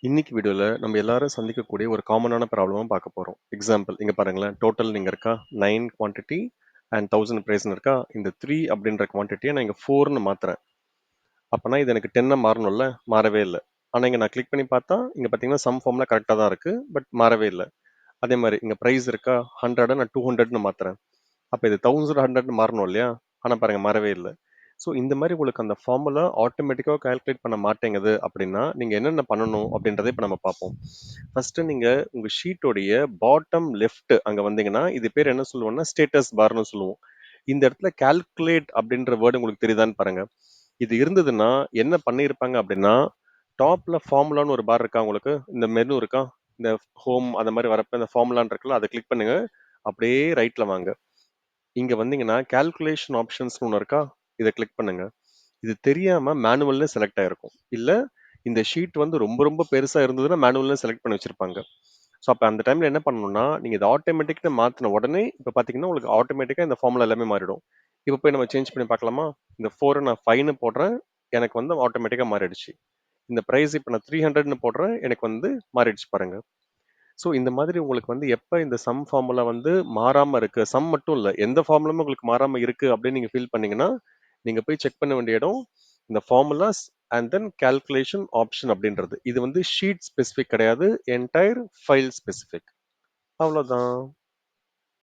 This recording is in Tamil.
இன்னைக்கு வீடியோல நம்ம எல்லாரும் சந்திக்கக்கூடிய ஒரு காமனான ப்ராப்ளமா பார்க்க போறோம். எக்ஸாம்பிள் இங்க பாருங்களேன். டோட்டல் இங்க இருக்கா 9 குவான்டிட்டி அண்ட் 1000 பிரைஸ்னு இருக்கா. இந்த 3 அப்படின்ற குவான்டிட்டியை நான் இங்க 4ன்னு மாத்துறேன். அப்பனா இது எனக்கு 10 மாறணும்ல, மாறவே இல்லை. ஆனா இங்க நான் கிளிக் பண்ணி பார்த்தா இங்க பாத்தீங்கன்னா சம் ஃபார்ம்ல கரெக்டா தான் இருக்கு, பட் மாறவே இல்லை. அதே மாதிரி இங்க பிரைஸ் இருக்கா 100 நான் 200ன்னு மாத்துறேன். அப்ப இது 1100 மாறணும் இல்லையா? ஆனா பாருங்க மாறவே இல்லை. ஸோ இந்த மாதிரி உங்களுக்கு அந்த ஃபார்முலா ஆட்டோமேட்டிக்காக கால்குலேட் பண்ண மாட்டேங்குது அப்படின்னா நீங்க என்னென்ன பண்ணணும் அப்படின்றத இப்போ நம்ம பார்ப்போம். ஃபர்ஸ்ட் நீங்க உங்க ஷீட்டோடைய பாட்டம் லெஃப்ட் அங்க வந்தீங்கன்னா இது பேர் என்ன சொல்லுவோம்னா ஸ்டேட்டஸ் பார்னு சொல்லுவோம். இந்த இடத்துல கால்குலேட் அப்படின்ற வேர்டு உங்களுக்கு தெரியுதான்னு பாருங்க. இது இருந்ததுன்னா என்ன பண்ணியிருப்பாங்க அப்படின்னா டாப்ல ஃபார்முலான்னு ஒரு பார் இருக்கா உங்களுக்கு, இந்த மெனு இருக்கா, இந்த ஹோம் அந்த மாதிரி வரப்ப இந்த ஃபார்முலான்னு இருக்குல்ல, அதை கிளிக் பண்ணுங்க. அப்படியே ரைட்ல வாங்க. இங்க வந்தீங்கன்னா கால்குலேஷன் ஆப்ஷன்ஸ் ஒன்று இருக்கா, இதை கிளிக் பண்ணுங்க. இது தெரியாம மேனுவல்ல செலக்ட் ஆயிருக்கும். இல்ல இந்த ஷீட் வந்து ரொம்ப ரொம்ப பெருசா இருந்ததுன்னா மேனுவல்ல செலக்ட் பண்ணி வச்சிருப்பாங்க. ஸோ அப்ப அந்த டைம்ல என்ன பண்ணணும்னா நீங்க இதை ஆட்டோமேட்டிக்கா மாத்தின உடனே இப்ப பாத்தீங்கன்னா உங்களுக்கு ஆட்டோமேட்டிக்கா இந்த ஃபார்முலா எல்லாமே மாறிடும். இப்போ போய் நம்ம சேஞ்ச் பண்ணி பார்க்கலாமா? இந்த 4 நான் 5ன்னு போடுறேன், எனக்கு வந்து ஆட்டோமேட்டிக்கா மாறிடுச்சு. இந்த பிரைஸ் இப்போ நான் 300ன்னு போடுறேன், எனக்கு வந்து மாறிடுச்சு பாருங்க. ஸோ இந்த மாதிரி உங்களுக்கு வந்து எப்ப இந்த சம் ஃபார்முலா வந்து மாறாம இருக்கு, சம் மட்டும் இல்ல எந்த ஃபார்முலாமே உங்களுக்கு மாறாம இருக்கு அப்படின்னு நீங்க ஃபீல் பண்ணீங்கன்னா நீங்க போய் செக் பண்ண வேண்டிய இடம் இந்த formulas and then calculation option அப்படின்றது. இது வந்து ஷீட் ஸ்பெசிஃபிக் கிடையாது, என்டையர் ஃபைல் ஸ்பெசிஃபிக். அவ்வளவுதான்.